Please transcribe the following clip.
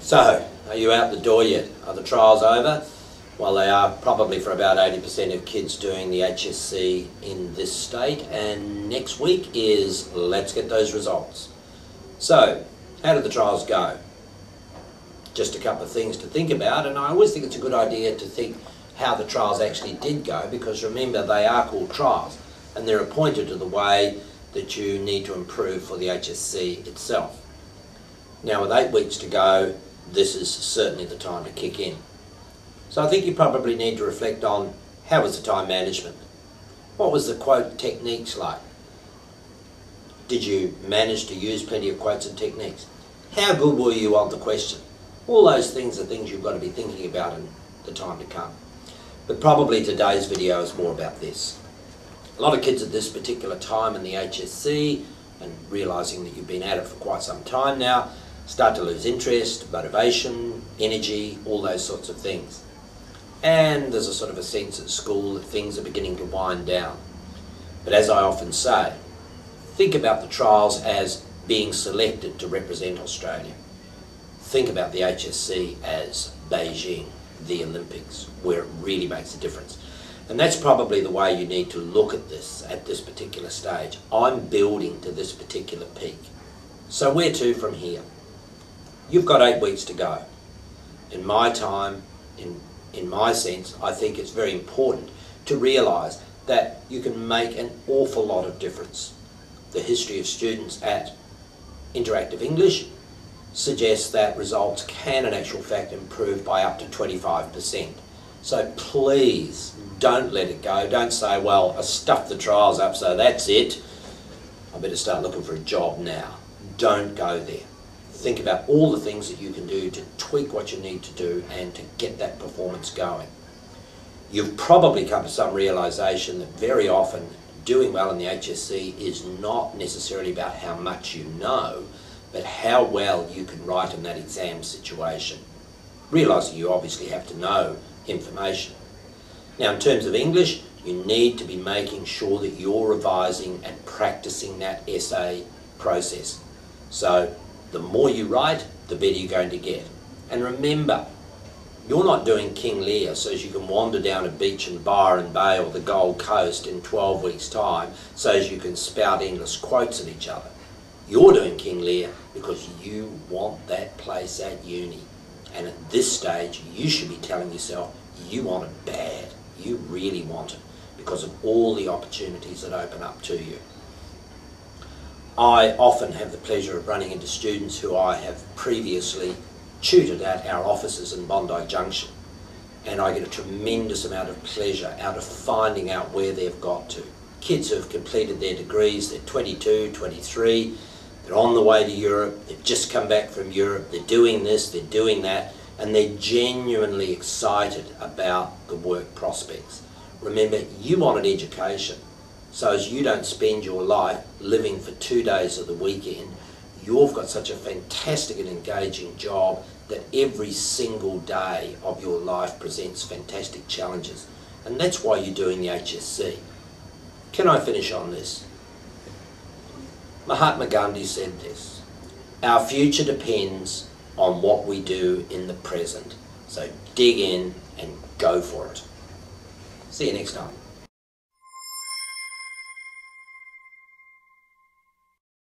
So, are you out the door yet? Are the trials over? Well, they are probably for about 80% of kids doing the HSC in this state, and next week is let's get those results. So, how did the trials go? Just a couple of things to think about, and I always think it's a good idea to think how the trials actually did go, because remember, they are called trials and they're a pointer to the way that you need to improve for the HSC itself. Now, with 8 weeks to go, this is certainly the time to kick in. So I think you probably need to reflect on how was the time management? What was the quote techniques like? Did you manage to use plenty of quotes and techniques? How good were you on the question? All those things are things you've got to be thinking about in the time to come. But probably today's video is more about this. A lot of kids at this particular time in the HSC, and realising that you've been at it for quite some time now, start to lose interest, motivation, energy, all those sorts of things. And there's a sort of a sense at school that things are beginning to wind down. But as I often say, think about the trials as being selected to represent Australia. Think about the HSC as Beijing, the Olympics, where it really makes a difference. And that's probably the way you need to look at this particular stage. I'm building to this particular peak. So where to from here? You've got 8 weeks to go. In my time, in my sense, I think it's very important to realise that you can make an awful lot of difference. The history of students at Interactive English suggests that results can in actual fact improve by up to 25%. So please don't let it go. Don't say, well, I stuffed the trials up, so that's it. I better start looking for a job now. Don't go there. Think about all the things that you can do to tweak what you need to do and to get that performance going. You've probably come to some realisation that very often doing well in the HSC is not necessarily about how much you know, but how well you can write in that exam situation. Realising you obviously have to know information. Now, in terms of English, you need to be making sure that you're revising and practicing that essay process. So the more you write, the better you're going to get. And remember, you're not doing King Lear so as you can wander down a beach in Byron Bay or the Gold Coast in 12 weeks' time so as you can spout endless quotes at each other. You're doing King Lear because you want that place at uni. And at this stage, you should be telling yourself you want it bad. You really want it because of all the opportunities that open up to you. I often have the pleasure of running into students who I have previously tutored at our offices in Bondi Junction, and I get a tremendous amount of pleasure out of finding out where they've got to. Kids who have completed their degrees, they're 22, 23, they're on the way to Europe, they've just come back from Europe, they're doing this, they're doing that, and they're genuinely excited about the work prospects. Remember, you want an education, so as you don't spend your life living for 2 days of the weekend, you've got such a fantastic and engaging job that every single day of your life presents fantastic challenges. And that's why you're doing the HSC. Can I finish on this? Mahatma Gandhi said this: our future depends on what we do in the present. So dig in and go for it. See you next time.